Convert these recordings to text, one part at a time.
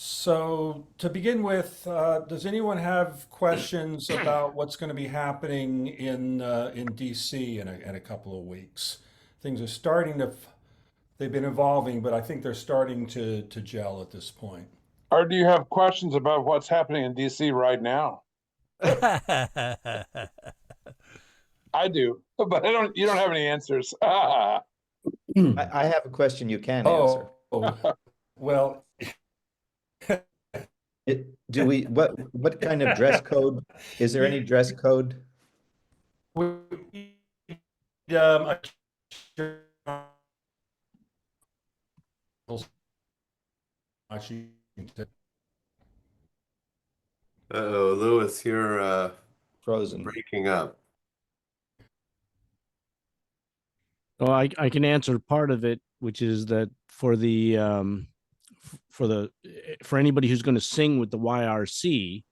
So to begin with, does anyone have questions about what's going to be happening in DC in a couple of weeks? Things are starting to, they've been evolving, but I think they're starting to gel at this point. Or do you have questions about what's happening in DC right now? I do, but I don't. You don't have any answers. I have a question you can answer. Oh, well, Do we what kind of dress code? Is there any you, dress code? we, a Washington. Uh-oh, Lewis, you're Frozen. breaking up. Well, I can answer part of it, which is that for anybody who's going to sing with the YRC,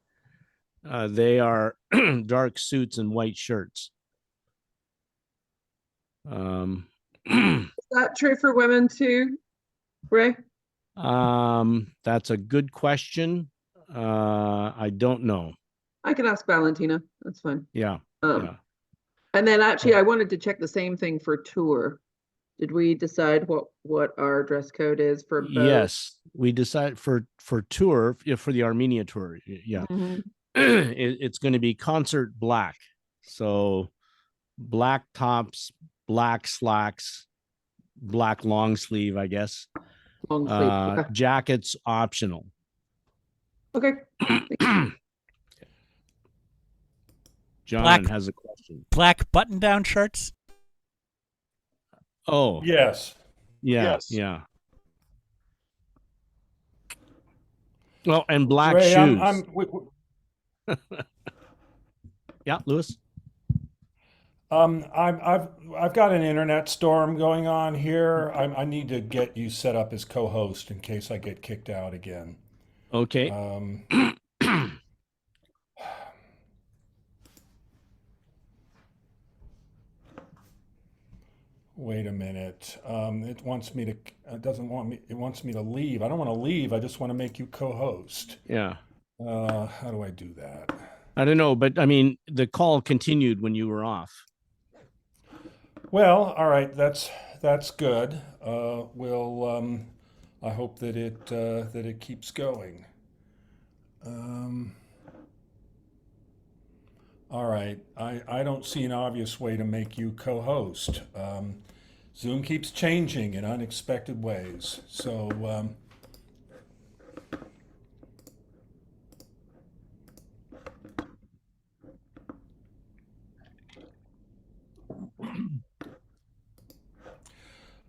they are dark suits and white shirts. Is that true for women too, Ray? That's a good question. I don't know. I can ask Valentina. That's fine. Yeah, Um, yeah. And then actually, I wanted to check the same thing for tour. Did we decide what our dress code is for both? Yes, we decided for tour, for the Armenia tour. Yeah, Mhm. it's going to be concert black. So black tops, black slacks, black long sleeve, I guess. Long sleeve. Okay. Jackets optional. Okay. John Black- has a question. Black button-down shirts. Oh, Yes. yeah, Yes. yeah. Well, and black Ray, shoes. Yeah, Lewis. I've got an internet storm going on here. I need to get you set up as co-host in case I get kicked out again. Okay. Wait a minute. It wants me to. It doesn't want me. It wants me to leave. I don't want to leave. I just want to make you co-host. Yeah. How do I do that? I don't know, but I mean, the call continued when you were off. Well, all right. That's good. I hope that it keeps going. All right. I don't see an obvious way to make you co-host. Zoom keeps changing in unexpected ways. So,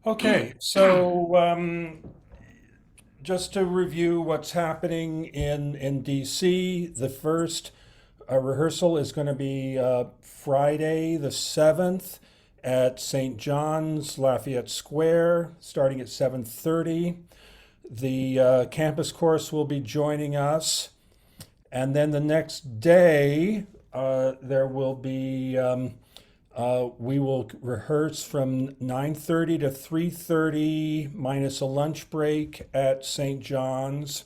okay. So, just to review what's happening in DC, the first rehearsal is going to be Friday the 7th at St. John's Lafayette Square, starting at 7:30. The campus chorus will be joining us, and then the next day there will be we will rehearse from 9:30 to 3:30 minus a lunch break at St. John's.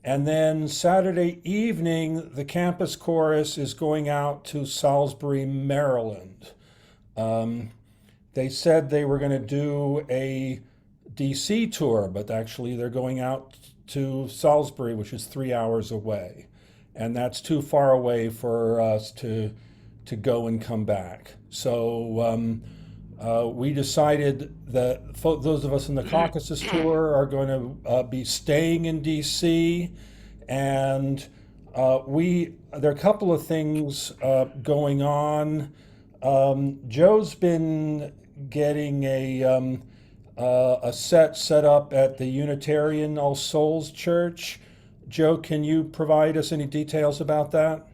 And then Saturday evening, the campus chorus is going out to Salisbury, Maryland. They said they were going to do a DC tour, but actually they're going out to Salisbury, which is 3 hours away. And that's too far away for us to go and come back. So we decided that those of us in the Caucasus tour are going to be staying in DC, and there are a couple of things going on. Joe's been getting a set up at the Unitarian All Souls Church. Joe, can you provide us any details about that?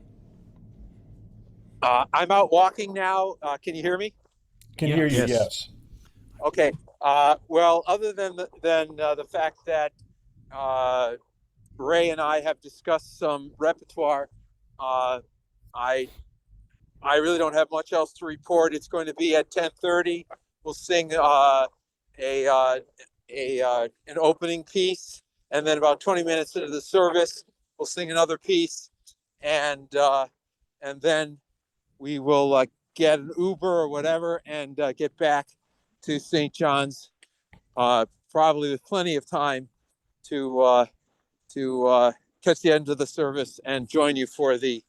I'm out walking now. Can you hear me? Can hear you, Yes. yes. Okay. Well, other than the fact that Ray and I have discussed some repertoire, I really don't have much else to report. It's going to be at 10:30. We'll sing an opening piece, and then about 20 minutes into the service, we'll sing another piece, and then we will get an Uber or whatever and get back to St. John's, probably with plenty of time to catch the end of the service and join you for the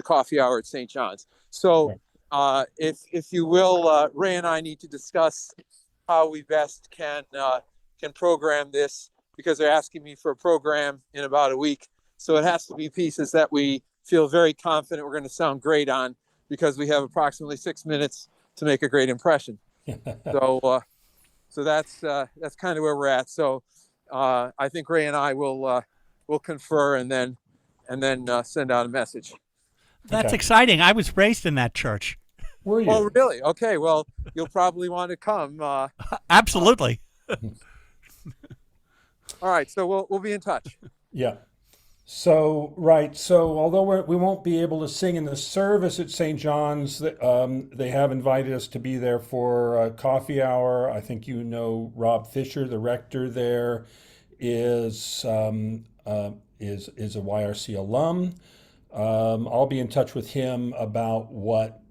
coffee hour at St. John's. So if you will, Ray and I need to discuss how we best can program this, because they're asking me for a program in about a week. So it has to be pieces that we feel very confident we're going to sound great on, because we have approximately 6 minutes to make a great impression. So that's kind of where we're at. So I think Ray and I will confer and then send out a message. That's Okay. exciting. I was raised in that church. Were you? Oh, really? Okay. Well, you'll probably want to come. Absolutely. All right. So we'll be in touch. Yeah. So, right. So, although we won't be able to sing in the service at St. John's, they have invited us to be there for a coffee hour. I think you know Rob Fisher, the rector there, is a YRC alum. I'll be in touch with him about what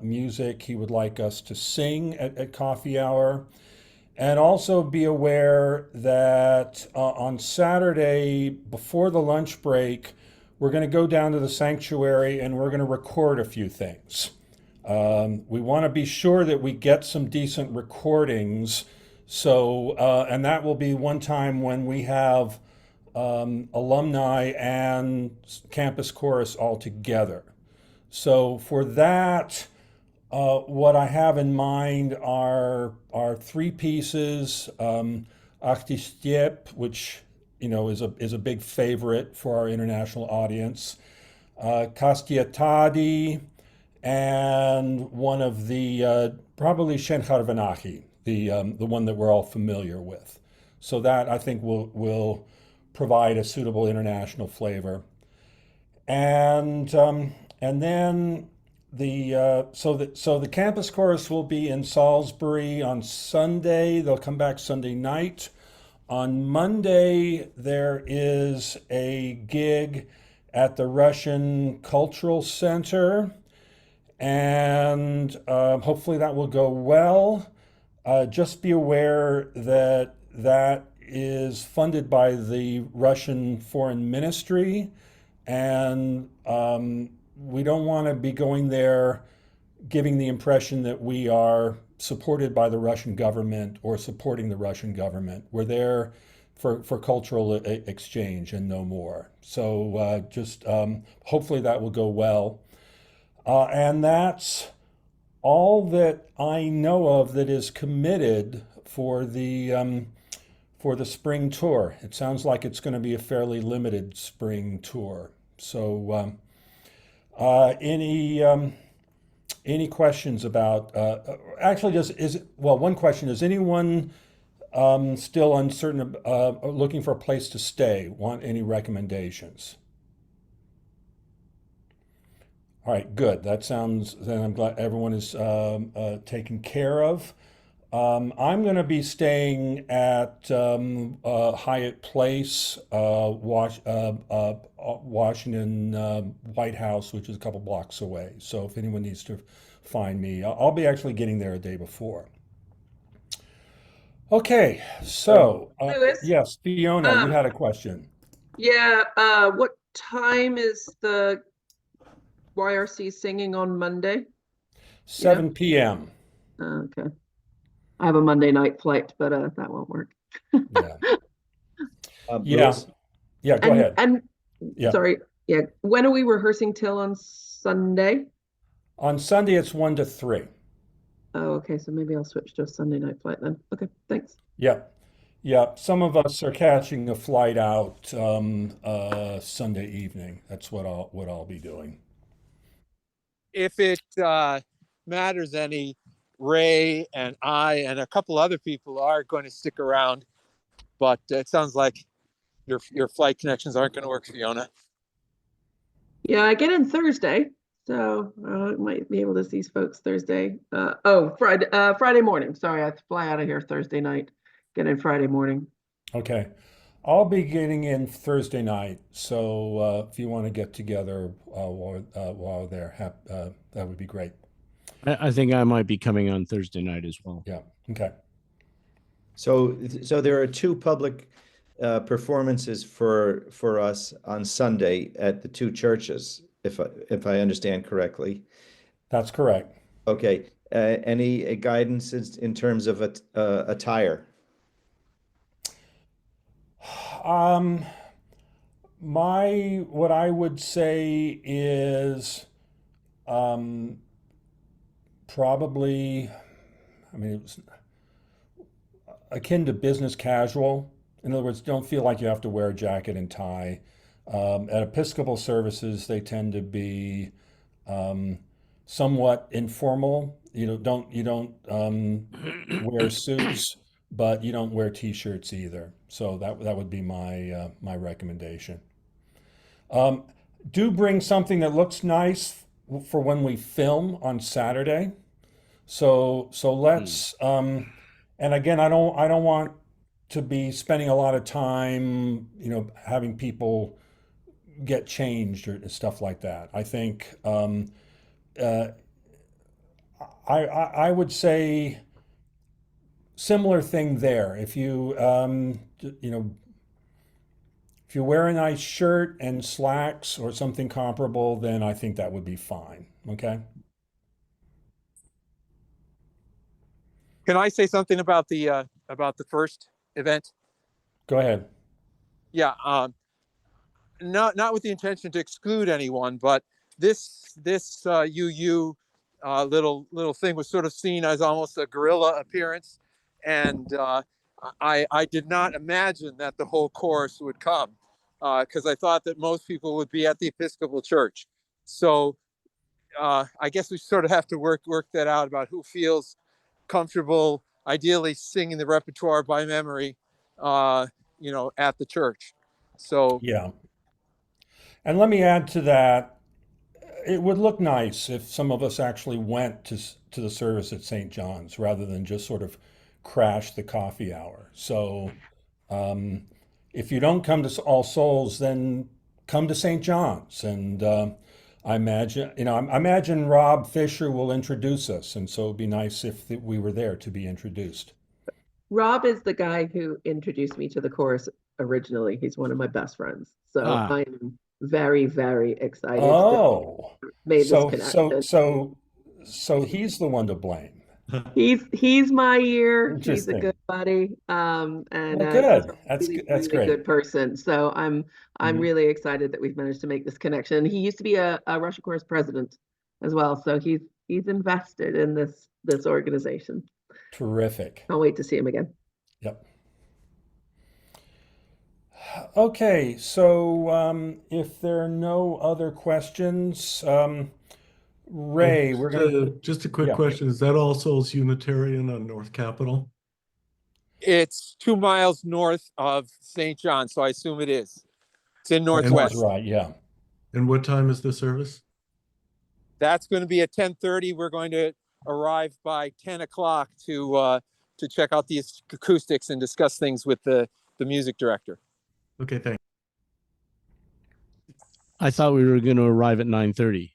music he would like us to sing at coffee hour. And also be aware that on Saturday, before the lunch break, we're going to go down to the sanctuary and we're going to record a few things. We want to be sure that we get some decent recordings. So, and that will be one time when we have alumni and campus chorus all together. So for that, what I have in mind are 3 pieces. Achti Stiep, which is a big favorite for our international audience. Kastiatadi, and one of the probably Shen Harvanachi, the one that we're all familiar with. So that I think will provide a suitable international flavor. And then the campus chorus will be in Salisbury on Sunday. They'll come back Sunday night. On Monday, there is a gig at the Russian Cultural Center, and hopefully that will go well. Just be aware that that is funded by the Russian Foreign Ministry, and we don't want to be going there giving the impression that we are supported by the Russian government or supporting the Russian government. We're there for cultural exchange and no more. So just hopefully that will go well. And that's all that I know of that is committed for the spring tour. It sounds like it's going to be a fairly limited spring tour. So any questions about, actually one question, is anyone still uncertain, looking for a place to stay? Want any recommendations? All right, good. Then I'm glad everyone is taken care of. I'm going to be staying at Hyatt Place, Washington, White House, which is a couple blocks away. So if anyone needs to find me, I'll be actually getting there a day before. Okay, so Louis? yes, Fiona, you had a question. Yeah, what time is the YRC singing on Monday? 7 p.m. Okay. I have a Monday night flight, but that won't work. Yeah. Yeah. Louis, Yeah, go ahead. And Yeah. sorry, yeah. When are we rehearsing till on Sunday? On Sunday, it's 1 to 3. Oh, okay. So maybe I'll switch to a Sunday night flight then. Okay, thanks. Yeah. Yeah. Some of us are catching a flight out Sunday evening. That's what I'll be doing. If it matters any, Ray and I and a couple other people are going to stick around, but it sounds like your flight connections aren't going to work, Fiona. Yeah, I get in Thursday, so I might be able to see folks Thursday. Friday morning. Sorry, I have to fly out of here Thursday night. Get in Friday morning. Okay. I'll be getting in Thursday night, so if you want to get together while we're there, that would be great. I think I might be coming on Thursday night as well. Yeah. Okay. So there are two public performances for us on Sunday at the two churches, if I understand correctly. That's correct. Okay. Any guidance in terms of attire? Um, what I would say is um, probably, I mean, it's akin to business casual. In other words, don't feel like you have to wear a jacket and tie. At Episcopal services, they tend to be um, somewhat informal. You don't wear suits, but you don't wear t-shirts either. So that would be my recommendation. Um, do bring something that looks nice for when we film on Saturday. So let's and again, I don't want to be spending a lot of time, having people get changed or stuff like that. I think uh, I would say similar thing there. If you wear a nice shirt and slacks or something comparable, then I think that would be fine. Okay. Can I say something about the first event? Go ahead. Yeah. Not with the intention to exclude anyone, but this UU little thing was sort of seen as almost a guerrilla appearance, and I did not imagine that the whole chorus would come, because I thought that most people would be at the Episcopal Church. So I guess we sort of have to work that out about who feels comfortable, ideally singing the repertoire by memory, at the church. So Yeah. And let me add to that. It would look nice if some of us actually went to the service at St. John's rather than just sort of crash the coffee hour. So um, if you don't come to All Souls, then come to St. John's. And I imagine Rob Fisher will introduce us, and so it'd be nice if we were there to be introduced. Rob is the guy who introduced me to the chorus originally. He's one of my best friends. So Ah, I am very, very excited that we Oh, made this so so connection. so so he's the one to blame. He's my ear. He's a Interesting. good buddy. And Well, he's good. a That's really, that's really great. good person. So I'm Mhm. really excited that we've managed to make this connection. He used to be a Russia Course president as well. So he's invested in this organization. Terrific. Can't wait to see him again. Yep. Okay, so if there are no other questions, Ray, we're gonna, Just a quick yeah. question. Is that All Souls Unitarian on North Capitol? it's 2 miles north of St. John, so I assume it is. It's in That sounds Northwest. right. Yeah. And what time is the service? That's going to be at 10:30. We're going to arrive by 10 o'clock to check out the acoustics and discuss things with the music director. Okay, thanks. I thought we were going to arrive at 9:30.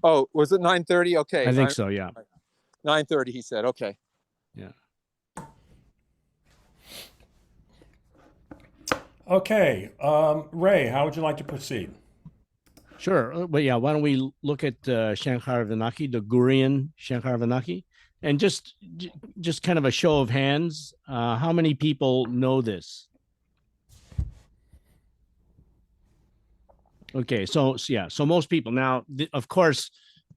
Oh, was it 9:30? Okay. I think so. Yeah. 9:30, he said. Okay. Yeah. Okay, Ray, how would you like to proceed? Sure. But yeah, why don't we look at Shankar Vanaki, the Gurian Shankar Vanaki, and just kind of a show of hands. How many people know this? Okay, so yeah, so most people now, of course,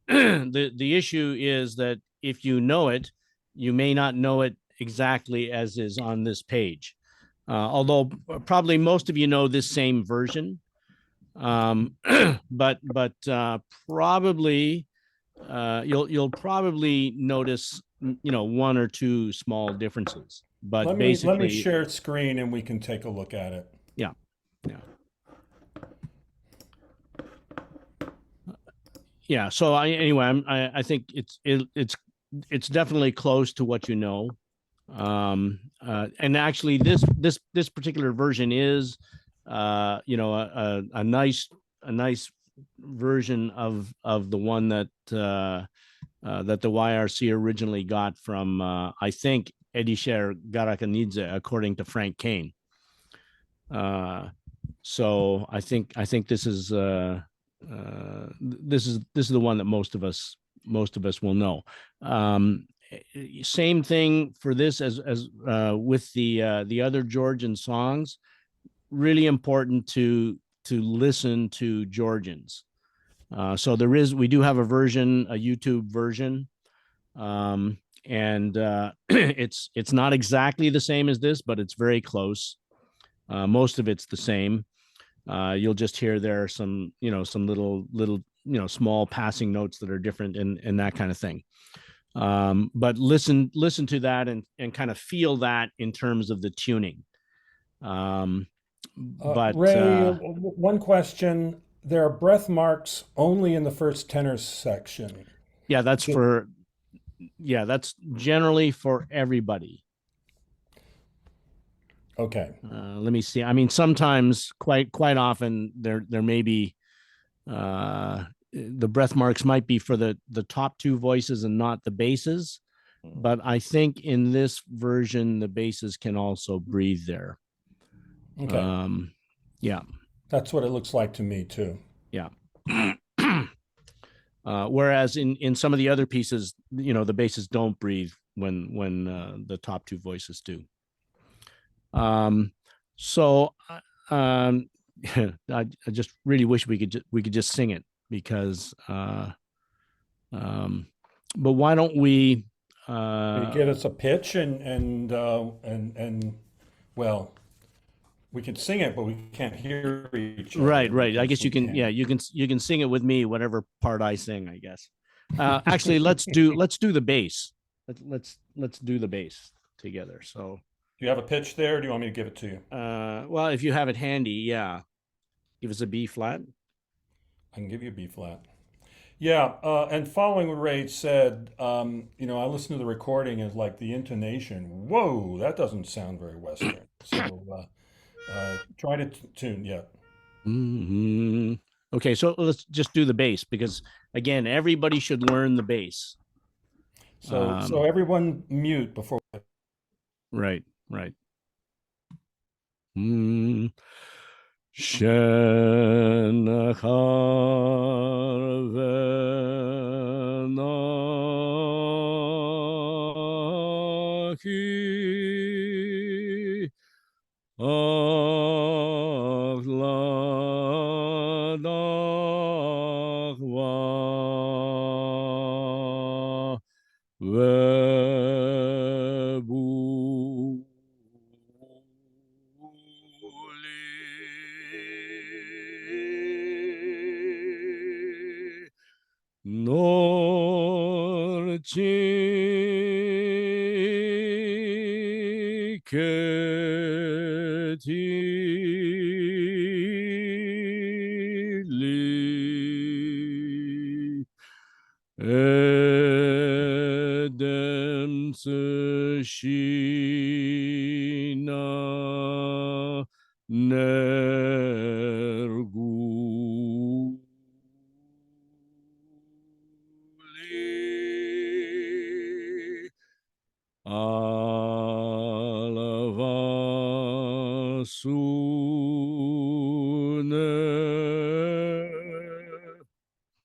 the issue is that if you know it, you may not know it exactly as is on this page. Although probably most of you know this same version, but probably you'll probably notice one or two small differences. But Let me basically, share screen and we can take a look at it. yeah. Yeah. So anyway, I think it's definitely close to what you know. And actually, this particular version is, a nice version of the one that that the YRC originally got from I think Edisher Garakanidze, according to Frank Kane. So I think this is this is the one that most of us will know. Same thing for this as with the other Georgian songs. Really important to listen to Georgians. So we do have a version, a YouTube version, and it's not exactly the same as this, but it's very close. Most of it's the same. You'll just hear there are some little small passing notes that are different and that kind of thing. But listen to that and kind of feel that in terms of the tuning. But Ray, one question. There are breath marks only in the first tenor section. yeah, that's generally for everybody. Okay. Let me see. I mean, sometimes, quite often, there may be the breath marks might be for the top two voices and not the basses. But I think in this version, the basses can also breathe there. Okay. Yeah. That's what it looks like to me too. Yeah. Whereas in some of the other pieces, the basses don't breathe when the top two voices do. So I just really wish we could just sing it, because but why don't we You give us a pitch and well, we can sing it, but we can't hear each other. right. I because guess we you can, can't. yeah, you can sing it with me, whatever part I sing, I guess. Actually, let's do the bass. Let's do the bass together. So Do you have a pitch there, or do you want me to give it to you? well, if you have it handy, yeah. Give us a B flat. I can give you a B flat. Yeah, and following what Ray said, I listened to the recording and like the intonation. Whoa, that doesn't sound very Western. So try to tune. Yeah. Mm-hmm. Okay, so let's just do the bass, because again, everybody should learn the bass. So everyone mute before. Right.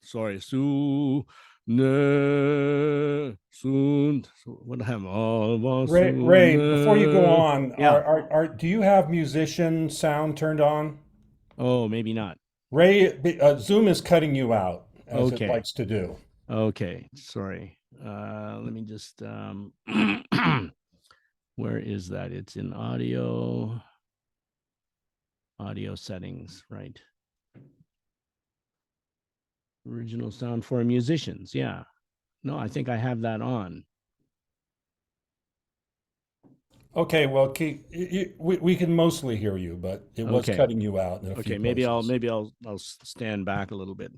Sorry, what happened? Ray, before you go on, Yeah. do you have musician sound turned on? Oh, maybe not. Ray, Zoom is cutting you out, as it Okay. likes to do. Okay, sorry. Let me just where is that? It's in audio settings, right? Original sound for musicians. Yeah. No, I think I have that on. Okay, well, we can mostly hear you, but it was Okay. cutting you out in a few Okay, maybe places. I'll stand back a little bit.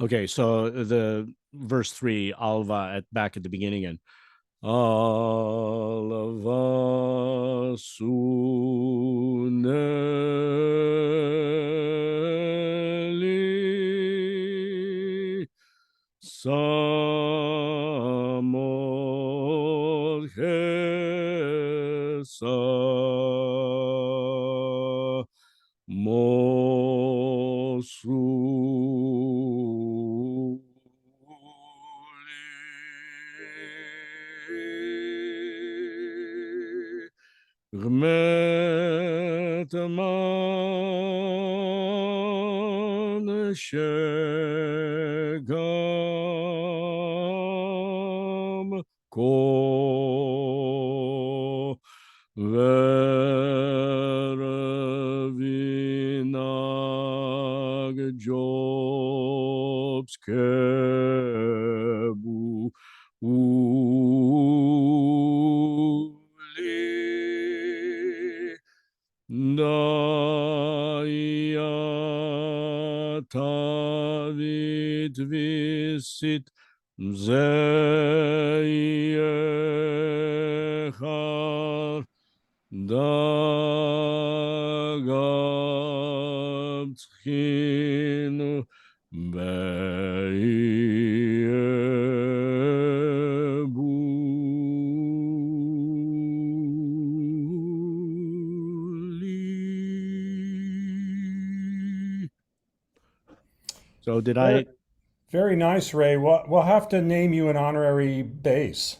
Okay, so the verse 3, Alva back at the beginning again. Alavasuneli Samorgesa Mosuli Gmetman Shegam Ko Veravinag Jobs Kebu Uli Dayatavit visit Mzeyechar Dagabtchinu Beyebu. So did Very, I? very nice, Ray. We'll have to name you an honorary bass.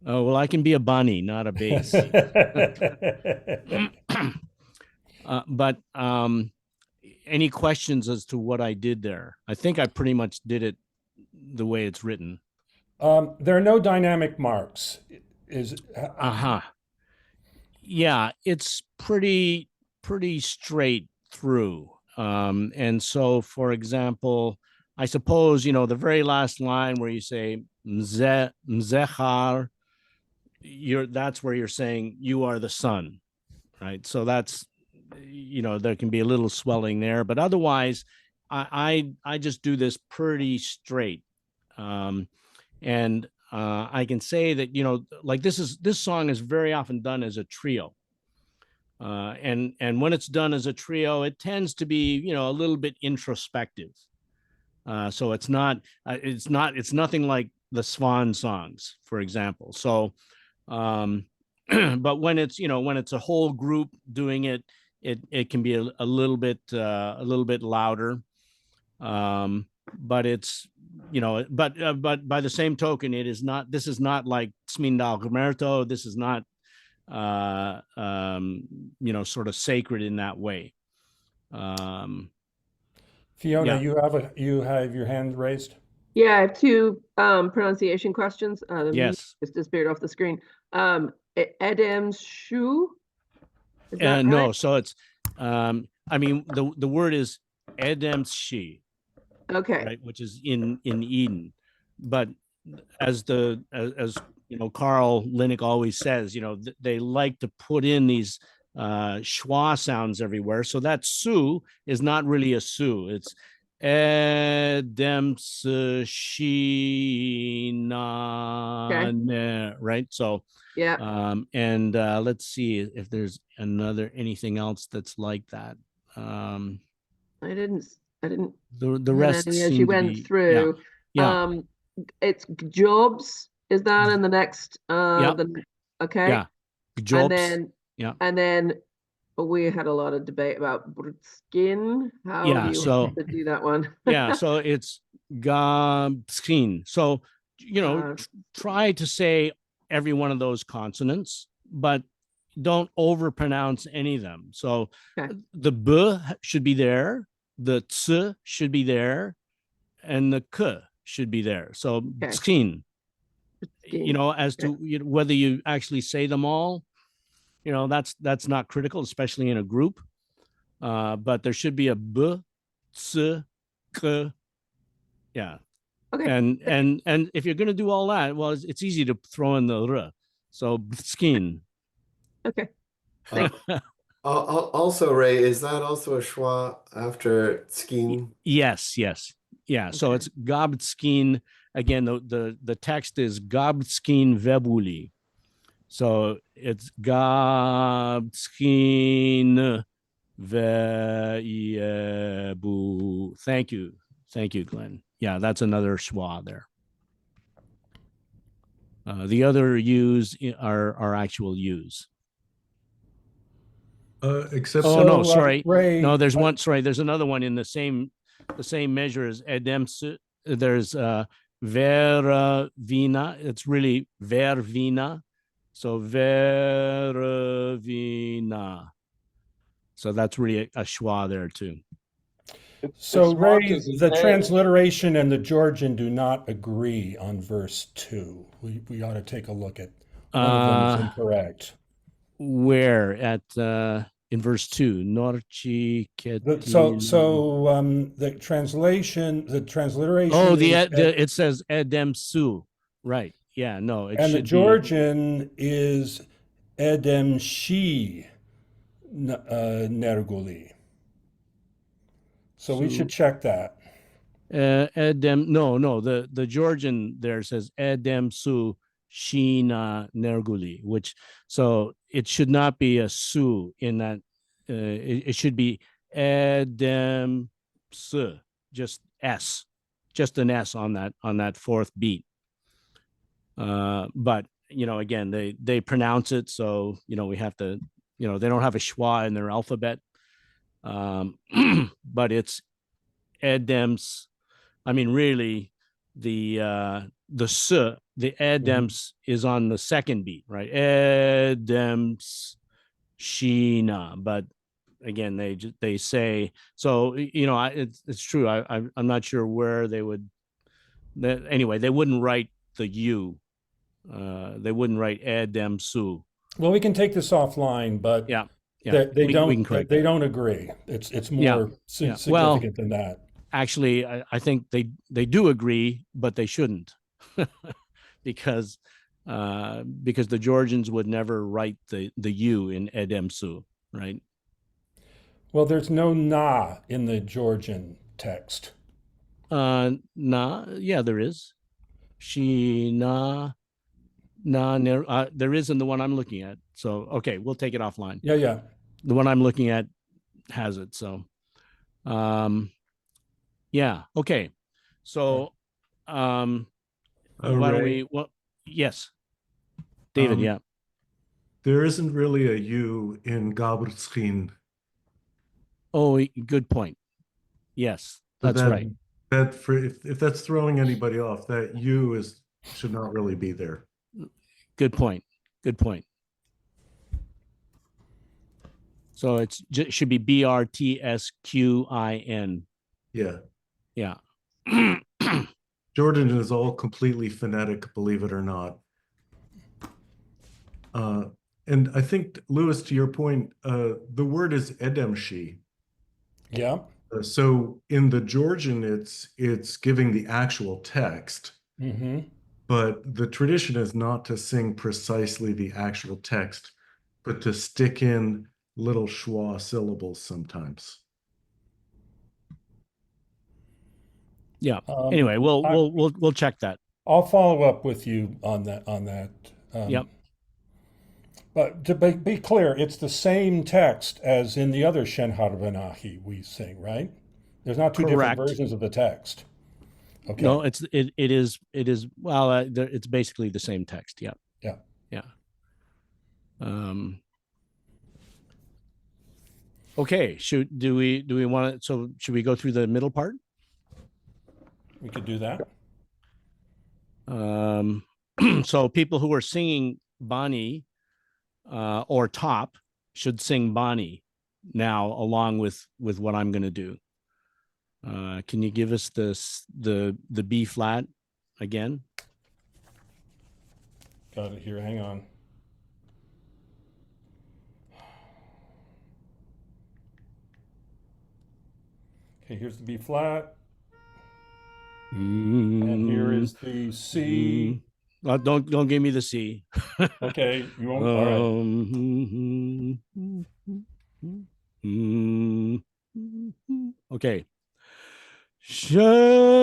Oh, well, I can be a bunny, not a bass. But any questions as to what I did there? I think I pretty much did it the way it's written. There are no dynamic marks. Is Uh-huh. Yeah, it's pretty straight through. And so, for example, I suppose, the very last line where you say mzechar, that's where you're saying you are the sun, right? So that's, there can be a little swelling there, but otherwise, I just do this pretty straight. And I can say that, like this song is very often done as a trio. And when it's done as a trio, it tends to be, a little bit introspective. So it's nothing like the Swan songs, for example. So, but when it's a whole group doing it, it can be a little bit louder. But it's, but by the same token, this is not like Smindal Gomerto. This is not, sort of sacred in that way. Fiona, Yeah. you have your hand raised? Yeah, I have two pronunciation questions. The music Yes. just disappeared off the screen. Edem's shoe. Is that No, right? so it's, the word is Edemshi, Okay. right, which is in Eden, but as Carl Linnick always says, they like to put in these schwa sounds everywhere. So that su is not really a su. It's Edemshina, right? So Yeah. and let's see if there's anything else that's like that. I didn't The hit rest any as you seem to went be, through. yeah, It's jobs. Is that in the next yeah, okay. yeah. And Jobs, then yeah. we had a lot of debate about skin. How Yeah, do you so want to do that one? yeah, so it's Gabskin. So, try to say every one of those consonants, but don't overpronounce any of them. So Okay. the B should be there, the T should be there, and the K should be there. So Okay. skin, Skin. as to whether you actually say them all, that's not critical, especially in a group. But there should be a B, C, K. Yeah. Okay. And if you're going to do all that, well, it's easy to throw in the R. So skin. Okay. Also, Ray, is that also a schwa after skiing? Yes. Yeah. So Okay. it's Gobskin. again, the text is Gabskin Vebuli. So it's Gabskin Vebu. Thank you. Thank you, Glenn. Yeah, that's another schwa there. The other U's are actual U's. Except Oh, no, sorry. Ray, No, there's one. Sorry, there's another one in the same measure as Edem. There's Vera Vina. It's really Ver Vina. So Vera Vina. So that's really a schwa there too. so It's marked Ray, as an the A. transliteration and the Georgian do not agree on verse 2. We ought to take a look at one of them is incorrect. Where at in verse 2, Norci The transliteration Oh, is it says Edem Su. Right. Yeah, no, it and the should be Georgian is Edem Shi Nerguli. So we should check that. Edem. No, the Georgian there says Edem Su Shina Nerguli, which so it should not be a Su in that. It should be Edem Su, just S, just an S on that fourth beat. But again, they pronounce it, so we have to, they don't have a schwa in their alphabet. But it's Edems. I mean, really, the S, the Edems is on the second beat, right? Edems Sheena, but again, they say so. It's true. I'm not sure where they would. Anyway, they wouldn't write the U. They wouldn't write Edem Su. Well, we can take this offline, but Yeah. they we can correct they that. don't agree. It's more Yeah. significant than that. Actually, I think they do agree, but they shouldn't, because the Georgians would never write the U in Edem Su, right? Well, there's no na in the Georgian text. Yeah, there is. She na there is in the one I'm looking at. So okay, we'll take it offline. Yeah. The one I'm looking at has it. So yeah, okay. So why don't Ray, we yes. David, yeah. there isn't really a U in Gabrtskhin. Oh, good point. Yes, that's right. That if that's throwing anybody off, that U should not really be there. Good point. So it should be Brtsquin. Yeah. Yeah. Jordan is all completely phonetic, believe it or not. And I think, Lewis, to your point, the word is Edemshi. Yeah. So in the Georgian, it's giving the actual text, but the tradition is not to sing precisely the actual text, but to stick in little schwa syllables sometimes. Yeah. Anyway, we'll check that. I'll follow up with you on that. Yep. But to be clear, it's the same text as in the other Shenharvanahi we sing, right? There's not two different Correct. versions of the text. Okay. No, it is well, it's basically the same text. Yeah. Okay. Should we want to? So should we go through the middle part? We could do that. So people who are singing Bani or top should sing Bani now, along with what I'm going to do. Can you give us the B flat again? Got it here. Hang on. Okay, here's the B flat. And here is the C. Don't give me the C. Okay, you won't. All right. Okay. Shanti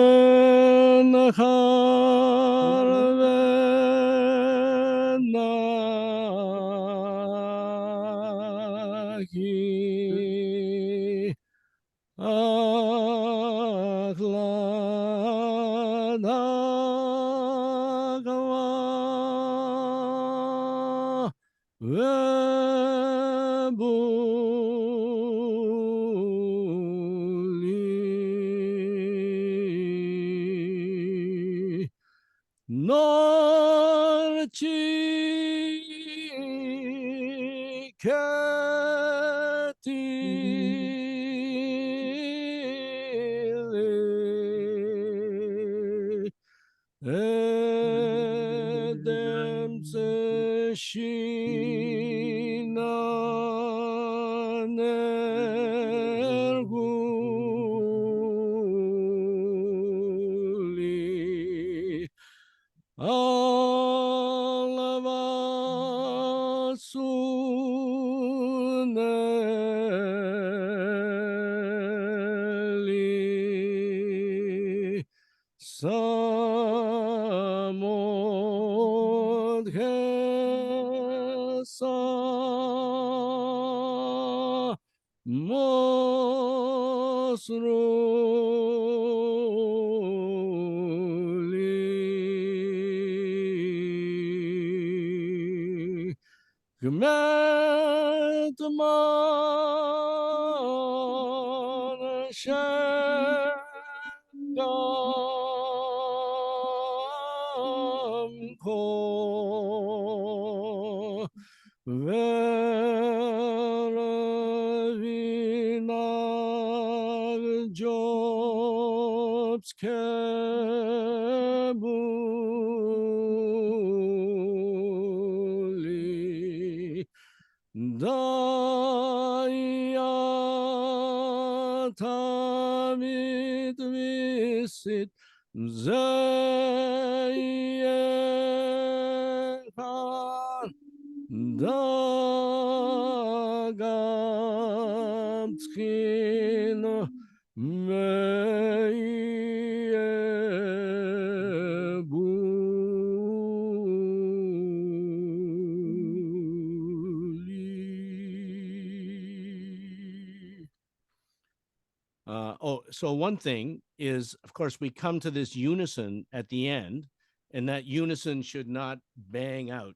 So one thing is, of course, we come to this unison at the end, and that unison should not bang out.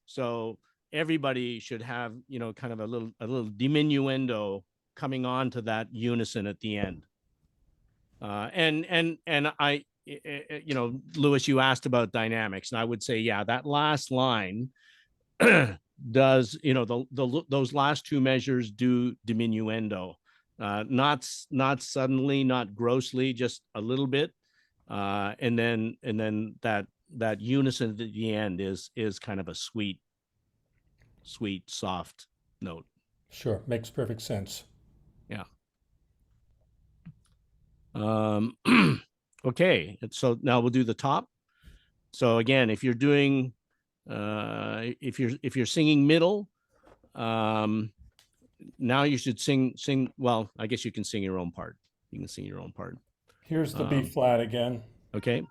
So everybody should have, kind of a little diminuendo coming on to that unison at the end. And I, Lewis, you asked about dynamics, and I would say, yeah, that last line does, those last two measures do diminuendo. Not suddenly, not grossly, just a little bit, and then that unison at the end is kind of a sweet, soft note. Sure, makes perfect sense. Yeah. Okay, so now we'll do the top. So again, if you're doing, if you're singing middle, now you should sing. Well, I guess you can sing your own part. You can sing your own part. Here's the B flat again. Okay.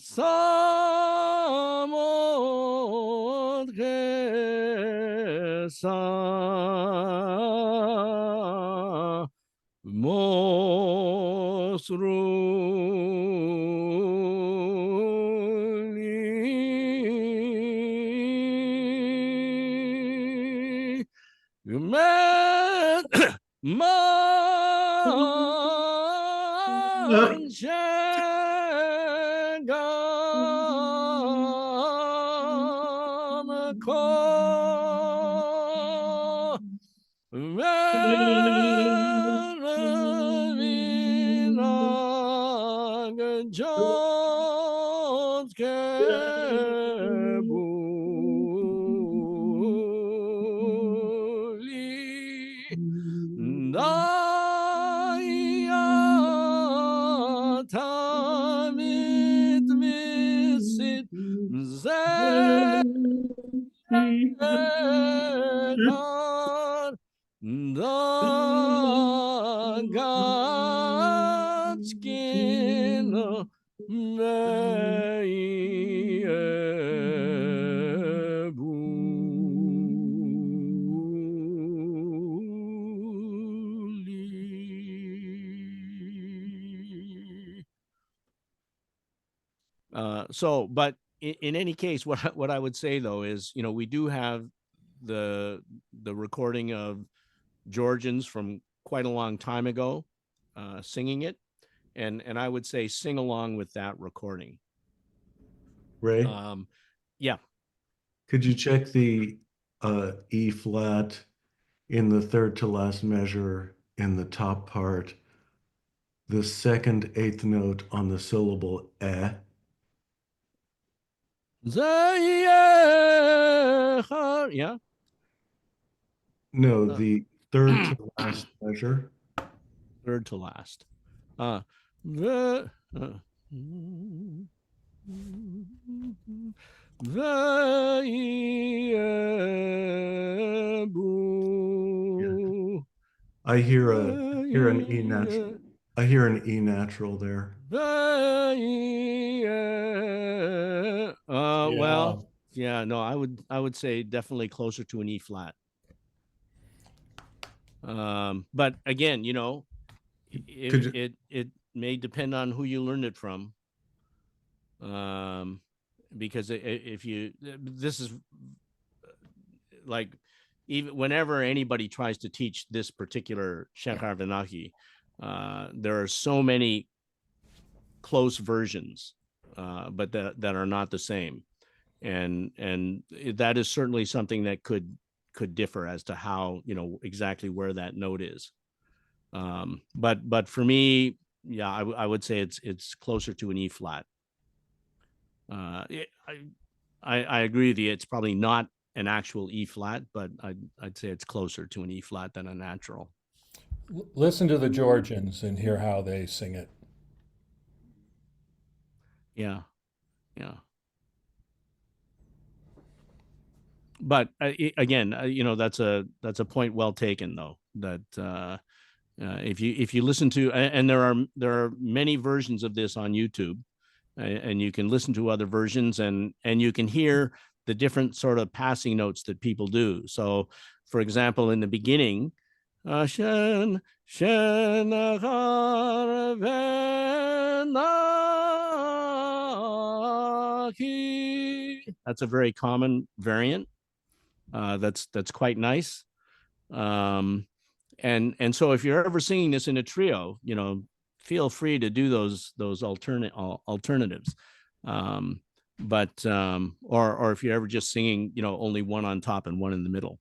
Samot sa mosruli man shagam ko Veravina Jones Kebuli Daya Tamit Misit Zekan Dagatskin Meebuli. But in any case, what I would say though is, we do have the recording of Georgians from quite a long time ago, singing it, and I would say sing along with that recording. Ray, Yeah, could you check the E flat in the third to last measure in the top part, the second eighth note on the syllable eh? yeah, No, the third to last measure. third to last. The I hear an E natural. I hear an E natural there. Well, yeah, no, I would say definitely closer to an E flat. But again, it may depend on who you learned it from. Because this is like, even whenever anybody tries to teach this particular Shankar Vinahi, there are so many close versions, but that are not the same, and that is certainly something that could differ as to how, exactly where that note is. But for me, yeah, I would say it's closer to an E flat. I agree with you. It's probably not an actual E flat, but I'd say it's closer to an E flat than a natural. Listen to the Georgians and hear how they sing it. Yeah. But again, that's a point well taken, though. That if you listen to, and there are many versions of this on YouTube, and you can listen to other versions, and you can hear the different sort of passing notes that people do. So, for example, in the beginning, that's a very common variant. That's quite nice. And so if you're ever singing this in a trio, feel free to do those alternatives. But or if you're ever just singing, only one on top and one in the middle.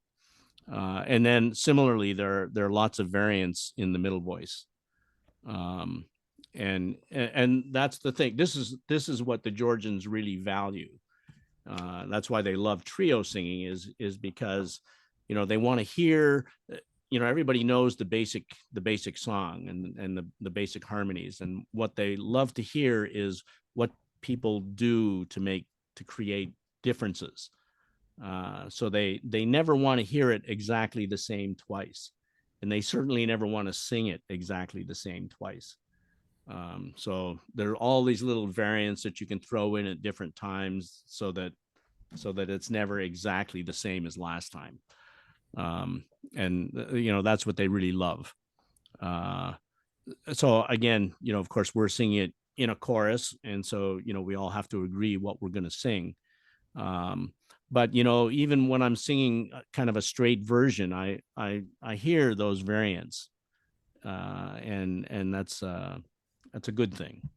And then similarly, there are lots of variants in the middle voice. And that's the thing. This is what the Georgians really value. That's why they love trio singing, is because, they want to hear, everybody knows the basic song and the basic harmonies, and what they love to hear is what people do to create differences. So they never want to hear it exactly the same twice, and they certainly never want to sing it exactly the same twice. So there are all these little variants that you can throw in at different times so that it's never exactly the same as last time. And that's what they really love. So again, of course, we're singing it in a chorus, and so we all have to agree what we're going to sing. But even when I'm singing kind of a straight version, I hear those variants, and that's a good thing.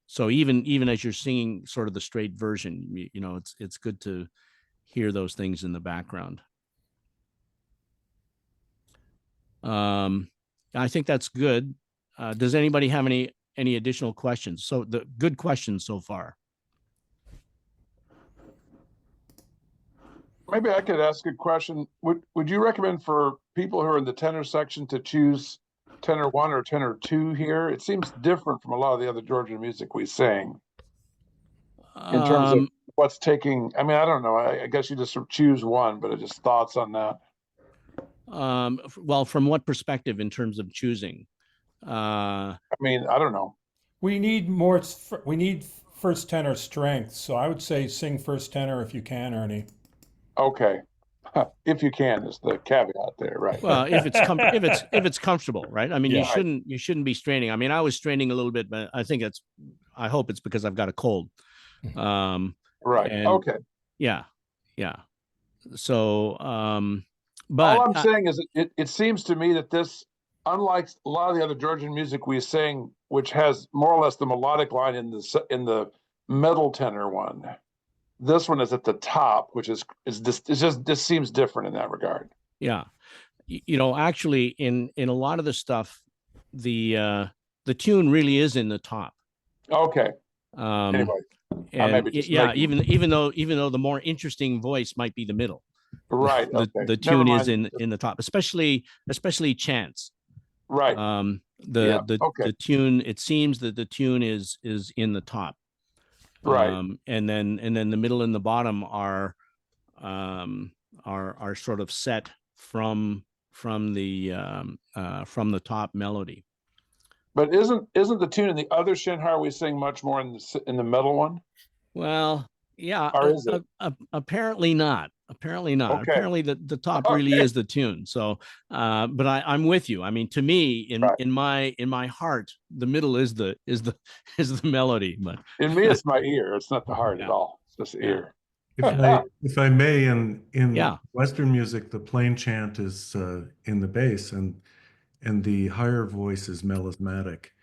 So even as you're singing sort of the straight version, it's good to hear those things in the background. I think that's good. Does anybody have any additional questions? So the good questions so far. Maybe I could ask a question. Would you recommend for people who are in the tenor section to choose tenor 1 or tenor 2 here? It seems different from a lot of the other Georgian music we sing in terms of what's taking. I mean, I don't know. I guess you just sort of choose one, but just thoughts on that. Well, from what perspective in terms of choosing? I mean, I don't know. We need more. We need first tenor strength. So I would say sing first tenor if you can, Ernie. Okay. If you can is the caveat there, right? Well, if it's comfortable, right? I mean, Yeah. you shouldn't be straining. I mean, I was straining a little bit, but I hope it's because I've got a cold. Right. And Okay. yeah. So, but all I'm saying is it seems to me that this, unlike a lot of the other Georgian music we sing, which has more or less the melodic line in the middle tenor one, this one is at the top, which is this seems different in that regard. Yeah, actually, in a lot of the stuff, the tune really is in the top. Okay. Anyway, and even though the more interesting voice might be the middle. Right. The tune is in the top, especially chants. Right. The tune. It seems that the tune is in the top. Right. And then the middle and the bottom are sort of set from the top melody. But isn't the tune in the other Shinhar we sing much more in the middle one? Well, yeah. Or is it? Apparently not. Okay. Apparently the top really is the tune. So, but I'm with you. I mean, to me, in my heart, the middle is the melody. But in me, it's my ear. It's not the heart at all. It's just the ear. If I may, in Western music, the plain chant is in the bass, and the higher voice is melismatic.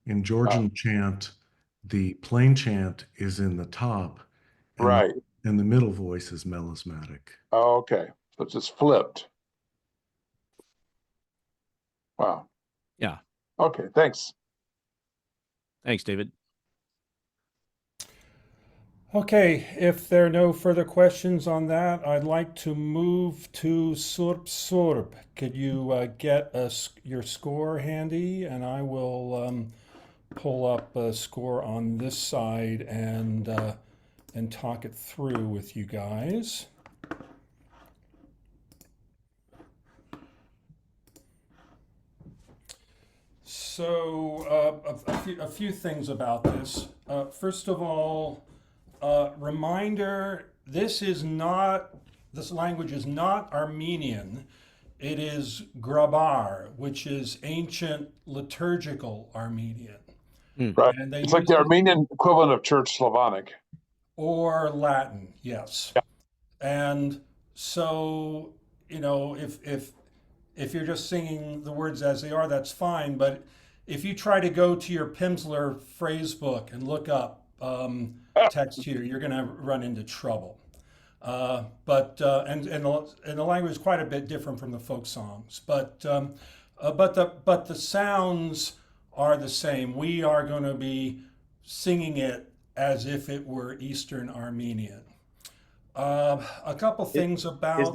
In Georgian chant, the plain chant is in the top, and the middle voice is melismatic. Oh, okay. So it's just flipped. Wow. Yeah. Okay, thanks. Thanks, David. Okay, if there are no further questions on that, I'd like to move to surp. Could you get your score handy, and I will pull up a score on this side and talk it through with you guys. So a few things about this. First of all, reminder, this language is not Armenian. It is Grabar, which is ancient liturgical Armenian. Right. It's like the Armenian equivalent of Church Slavonic. Or Latin, yes. Yeah. And so, if you're just singing the words as they are, that's fine. But if you try to go to your Pimsleur phrase book and look up text here, you're going to run into trouble. But the language is quite a bit different from the folk songs. But the sounds are the same. We are going to be singing it as if it were Eastern Armenian. A couple things about is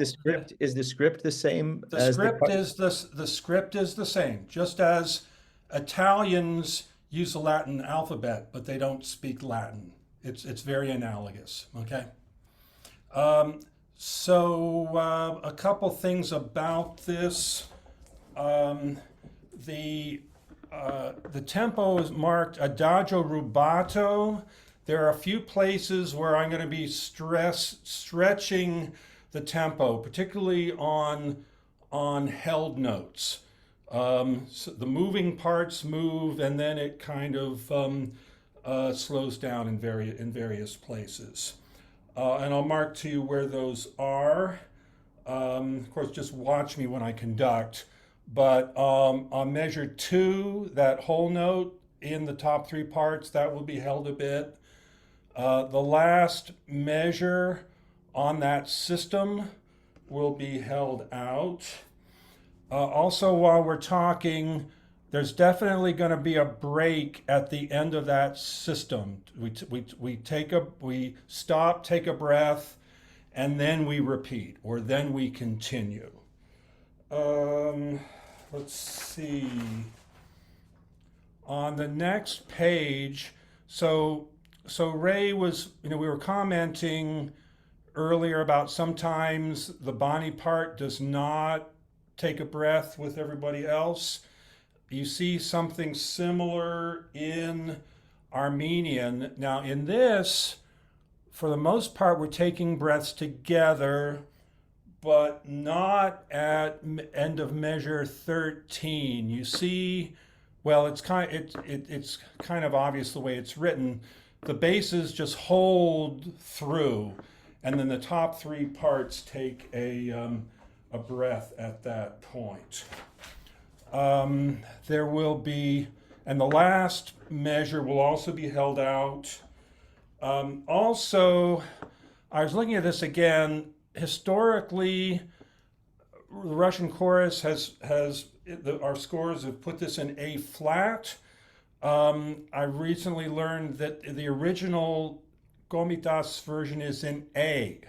the script the same? The script is the same, just as Italians use the Latin alphabet, but they don't speak Latin. It's very analogous. Okay. So a couple things about this. the tempo is marked adagio rubato. There are a few places where I'm going to be stretching the tempo, particularly on held notes. So the moving parts move, and then it kind of slows down in various places. And I'll mark to you where those are. Of course, just watch me when I conduct. But on measure 2, that whole note in the top 3 parts, that will be held a bit. The last measure on that system will be held out. Also, while we're talking, there's definitely going to be a break at the end of that system. We stop, take a breath, and then we repeat, or then we continue. Let's see. On the next page, so Ray was, we were commenting earlier about sometimes the Bonnie part does not take a breath with everybody else. You see something similar in Armenian. Now in this, for the most part, we're taking breaths together, but not at end of measure 13. You see, well, it's kind of obvious the way it's written. The basses just hold through, and then the top 3 parts take a breath at that point. There will be, and the last measure will also be held out. Also, I was looking at this again. Historically, the Russian chorus our scores have put this in A flat. I recently learned that the original Komitas version is in A.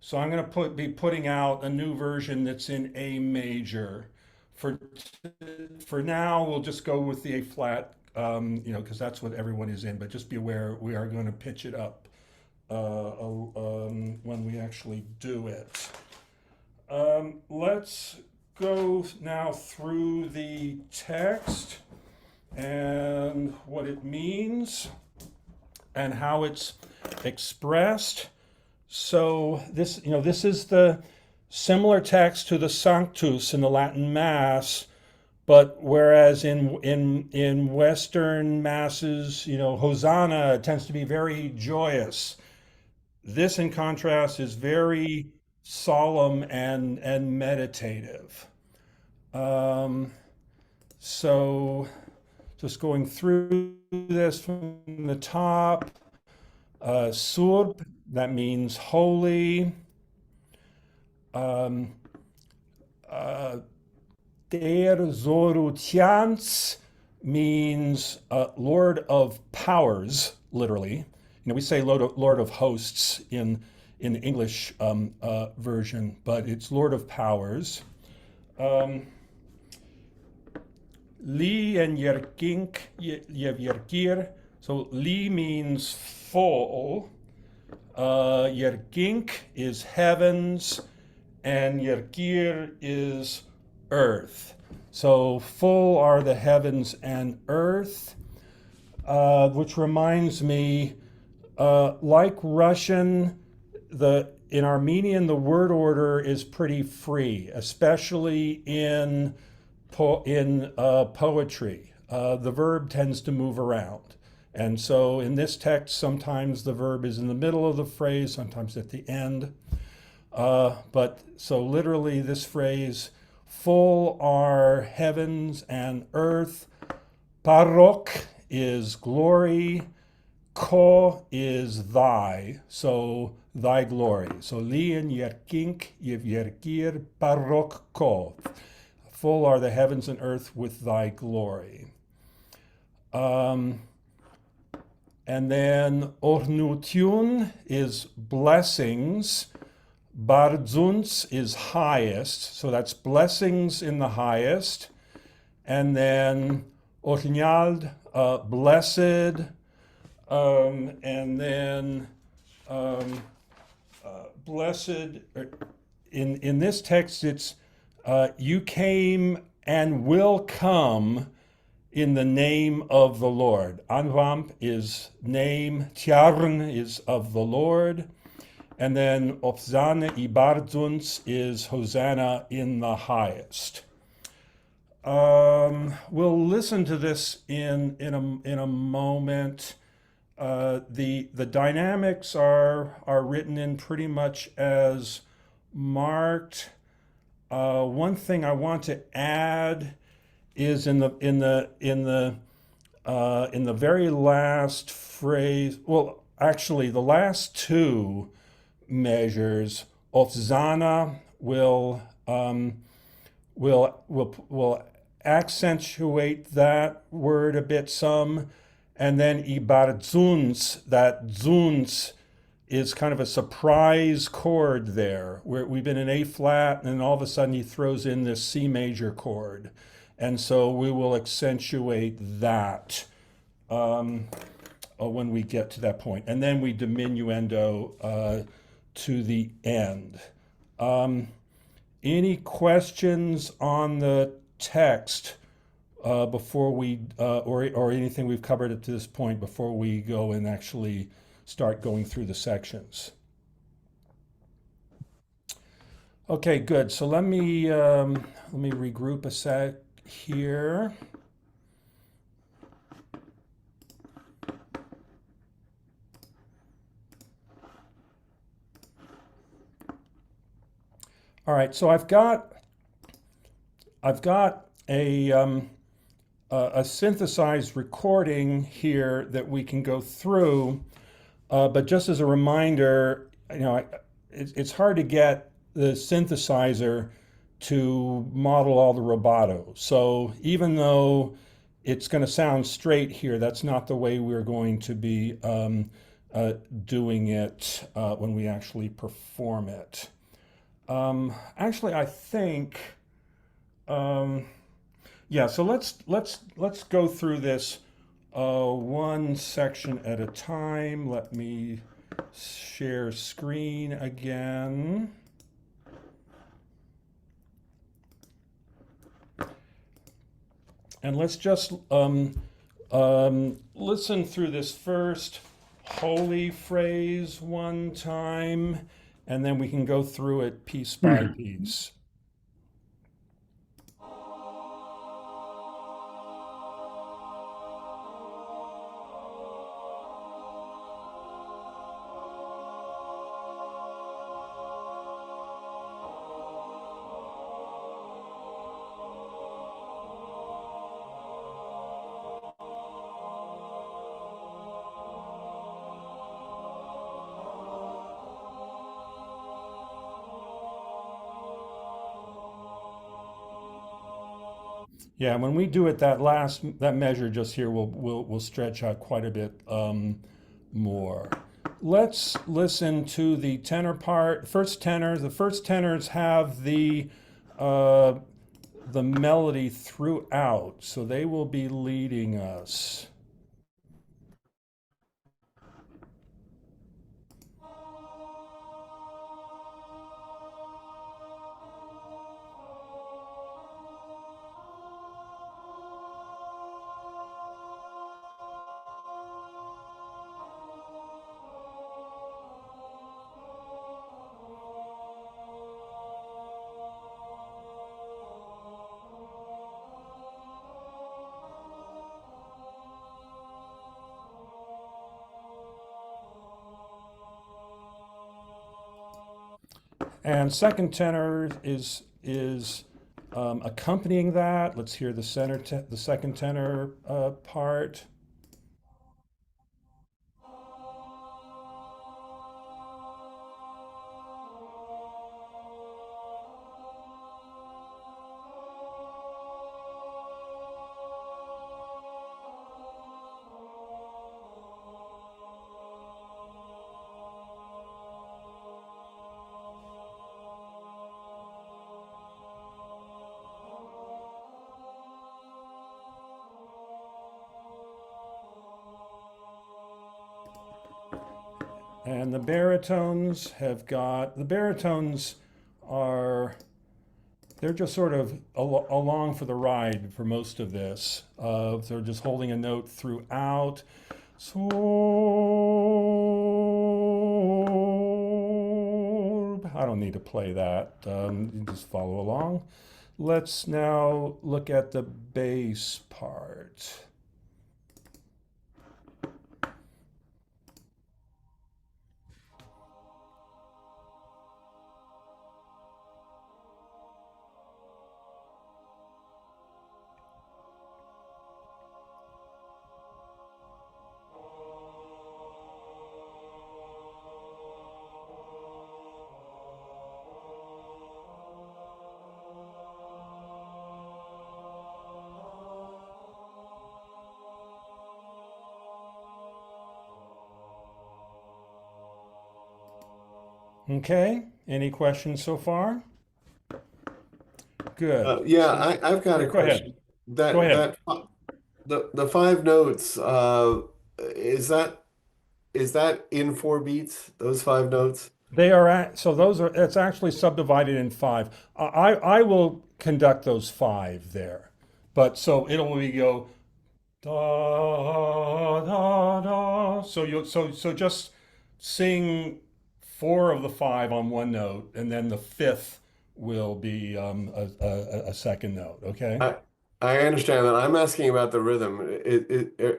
So I'm going to be putting out a new version that's in A major. For now, we'll just go with the A flat, because that's what everyone is in. But just be aware, we are going to pitch it up when we actually do it. Let's go now through the text and what it means and how it's expressed. So this is the similar text to the Sanctus in the Latin Mass, but whereas in Western masses, Hosanna tends to be very joyous. This, in contrast, is very solemn and meditative. So just going through this from the top, surp, that means holy. Der Zorutians means Lord of Powers, literally. We say Lord of Hosts in the English version, but it's Lord of Powers. Li and Yerkink, Yerkir. So Li means full. Yerkink is heavens, and Yerkir is earth. So full are the heavens and earth, which reminds me, like Russian, in Armenian the word order is pretty free, especially in poetry. The verb tends to move around. And so in this text, sometimes the verb is in the middle of the phrase, sometimes at the end. But so literally this phrase, full are heavens and earth. Parok is glory. Ko is thy, so thy glory. So lian yerkink yev yerkir parok ko. Full are the heavens and earth with thy glory. And then ornutiun is blessings. Bardzuns is highest, so that's blessings in the highest. And then ornyald, blessed. And then blessed, in this text it's you came and will come in the name of the Lord. Anvamp is name, Tjarn is of the Lord, and then Opzane Ibarzuns is Hosanna in the highest. We'll listen to this in a moment. The dynamics are written in pretty much as marked. One thing I want to add is in the very last phrase. Well, actually, the last two measures, Ofzana will accentuate that word a bit some, and then Ibarzuns, that zuns is kind of a surprise chord there, where we've been in A flat, and then all of a sudden he throws in this C major chord. And so we will accentuate that when we get to that point. And then we diminuendo to the end. Any questions on the text before we, or anything we've covered up to this point before we go and actually start going through the sections? Okay, good. So let me regroup a sec here. All right, so I've got a synthesized recording here that we can go through, but just as a reminder, it's hard to get the synthesizer to model all the rubato. So even though it's going to sound straight here, that's not the way we're going to be doing it when we actually perform it. Actually, I think, yeah. So let's go through this one section at a time. Let me share screen again. And let's just listen through this first holy phrase one time, and then we can go through it piece by piece. Yeah, when we do it, that measure just here will stretch out quite a bit more. Let's listen to the tenor part. First tenor. The first tenors have the melody throughout, so they will be leading us. And second tenor is accompanying that. Let's hear the second tenor part. And the baritones are they're just sort of along for the ride for most of this. They're just holding a note throughout. Surb. I don't need to play that. You just follow along. Let's now look at the bass part. Okay, any questions so far? Good. Yeah, I've got a Go ahead. question. Go That ahead. the five notes, is that in 4 beats, those five notes? They are so those are it's actually subdivided in five. I will conduct those five there, but so it'll be go da da da. So so just sing four of the five on one note, and then the fifth will be a second note. Okay. I I understand that. I'm asking about the rhythm.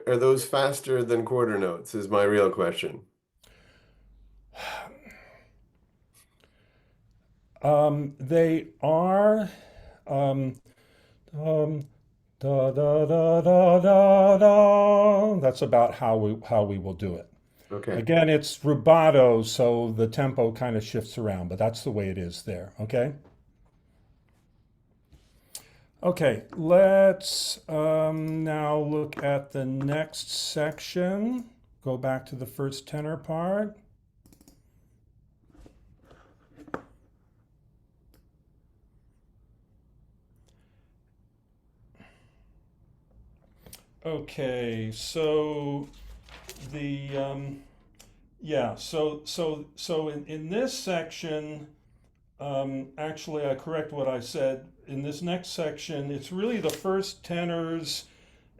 Are those faster than quarter notes, is my real question. They are. Um, um, da da da da da da. That's about how we will do it. Okay. Again, it's rubato, so the tempo kind of shifts around, but that's the way it is there. Okay. Okay. Let's now look at the next section. Go back to the first tenor part. Okay, so the yeah, so in this section, actually I correct what I said. In this next section, it's really the first tenors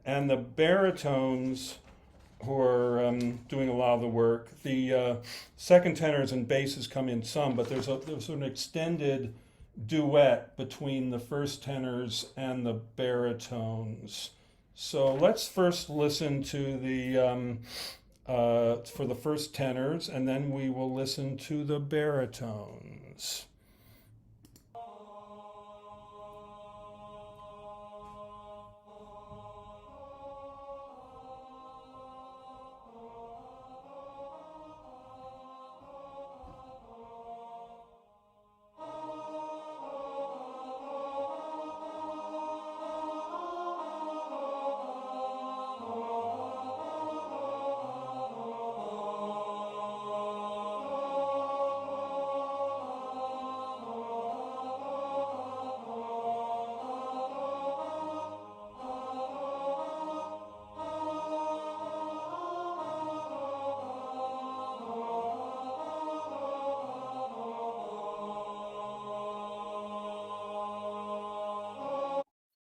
and the baritones who are doing a lot of the work. The second tenors and basses come in some, but there's an extended duet between the first tenors and the baritones. So let's first listen to the for the first tenors, and then we will listen to the baritones.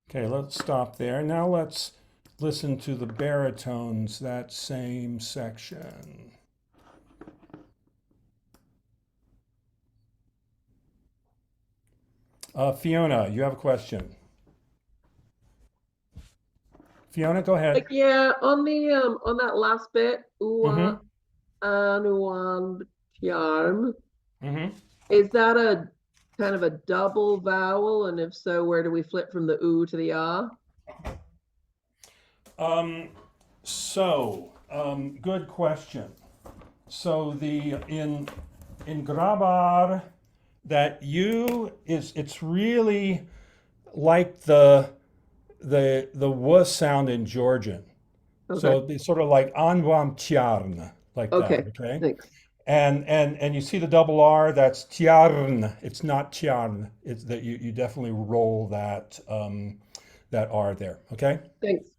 Okay, let's stop there. Now let's listen to the baritones, that same section. Fiona, you have a question. Fiona, go ahead. Yeah, on that last bit, ua anuan tiarm, is that a kind of a double vowel? And if so, where do we flip from the oo to the ah? Good question. So in grabar, that U it's really like the W sound in Georgian. Okay. So it's sort of like anwam tiarn, like Okay, that, okay? thanks. And you see the double R, that's tiarn. It's not tiarn. It's that you definitely roll that that R there, okay? Thanks.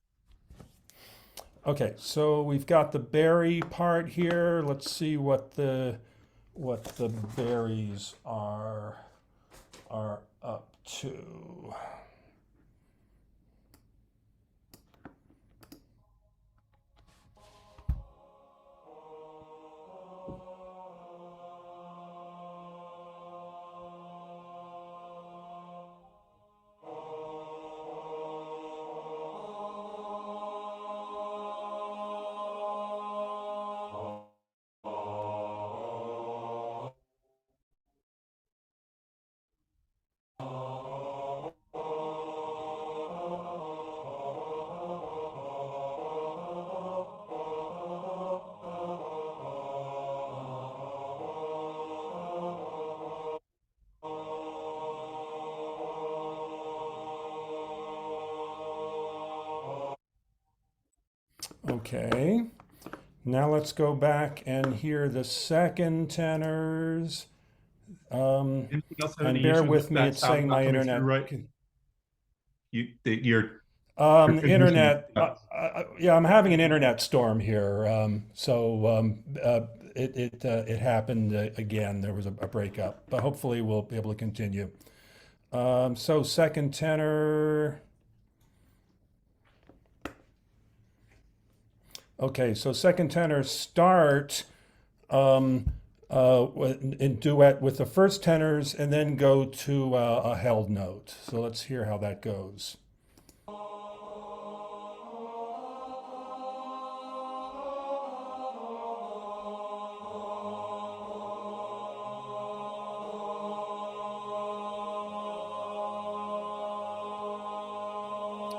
Okay, so we've got the berry part here. Let's see what the berries are up 2. Okay, now let's go back and hear the second tenors. Anything else have And any bear issues with me, that it's sound saying not my coming through internet. right? You're transmission- Internet. Yeah, I'm having an internet storm here. It happened again. There was a breakup, but hopefully we'll be able to continue. So second tenor. Okay, so second tenor start in duet with the first tenors and then go to a held note. So let's hear how that goes.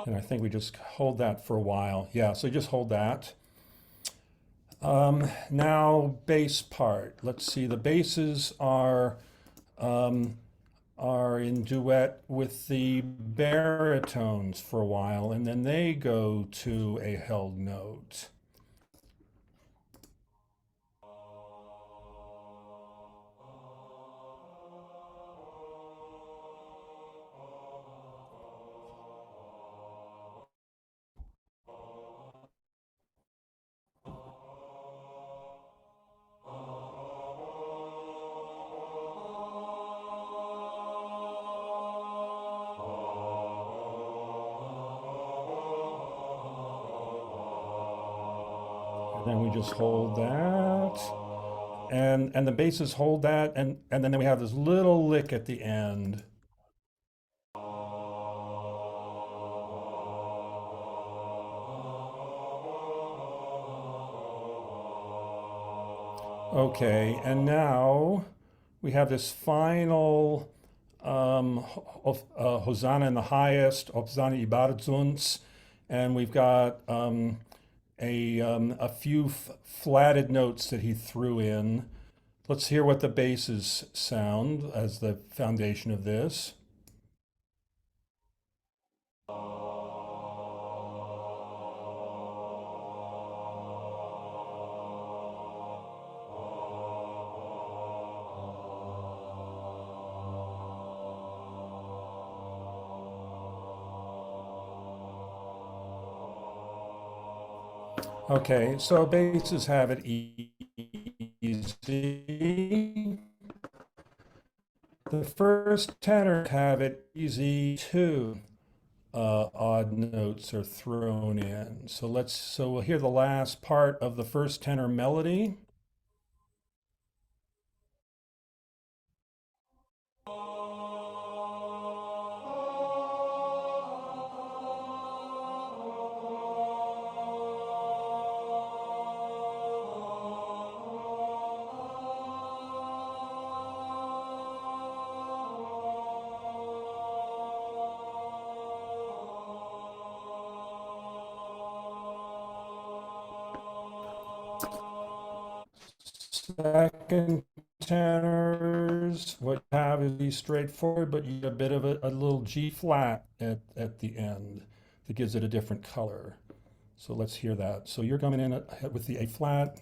And I think we just hold that for a while. Yeah, so just hold that. Now bass part. Let's see, the basses are in duet with the baritones for a while, and then they go to a held note. And then we just hold that. And the basses hold that, and then we have this little lick at the end. Okay, and now we have this final Hosanna in the highest, Hosanna Ibarzunz, and we've got a few flatted notes that he threw in. Let's hear what the basses sound as the foundation of this. Okay, so basses have it easy. The first tenor have it easy too. Odd notes are thrown in. So we'll hear the last part of the first tenor melody. Second tenors, what you have is be straightforward, but you get a bit of a little G flat at the end that gives it a different color. So let's hear that. So you're coming in with the A flat.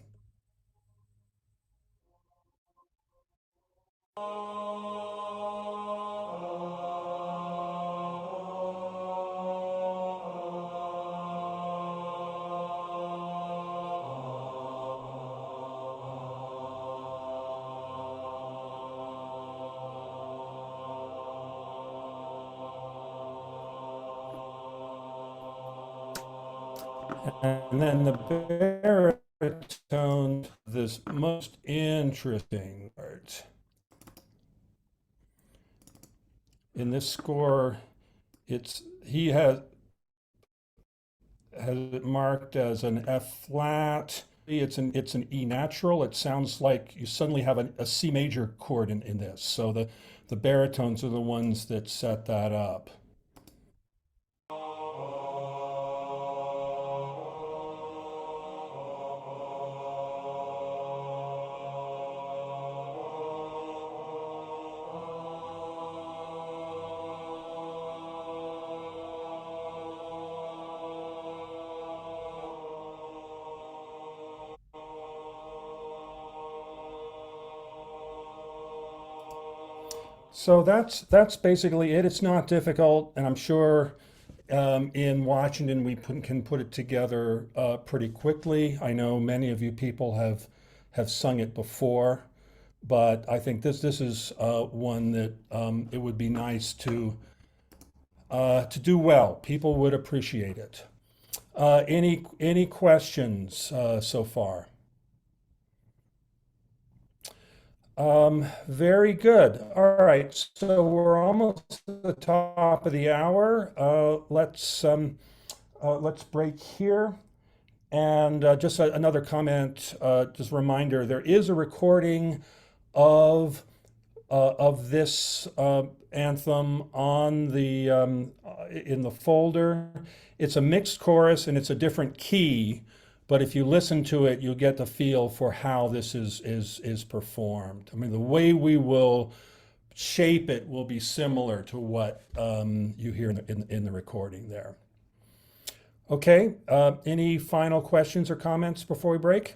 And then the baritone, this most interesting part. In this score, he has it marked as an F flat. It's an E natural. It sounds like you suddenly have a C major chord in this. So the baritones are the ones that set that up. So that's basically it. It's not difficult, and I'm sure in Washington can put it together pretty quickly. I know many of you people have sung it before, but I think this is one that it would be nice to do well. People would appreciate it. Any questions so far? Very good. All right, so we're almost at the top of the hour. Let's break here. And just another comment, just a reminder, there is a recording of this anthem on the in the folder. It's a mixed chorus and it's a different key, but if you listen to it, you'll get the feel for how this is performed. I mean, the way we will shape it will be similar to what you hear in the recording there. Okay, any final questions or comments before we break?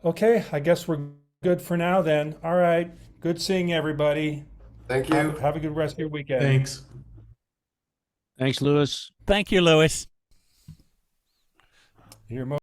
Okay, I guess we're good for now then. All right, good seeing everybody. Thank you. Have a good rest of your weekend. Thanks. Thanks, Louis. Thank you, Louis. You're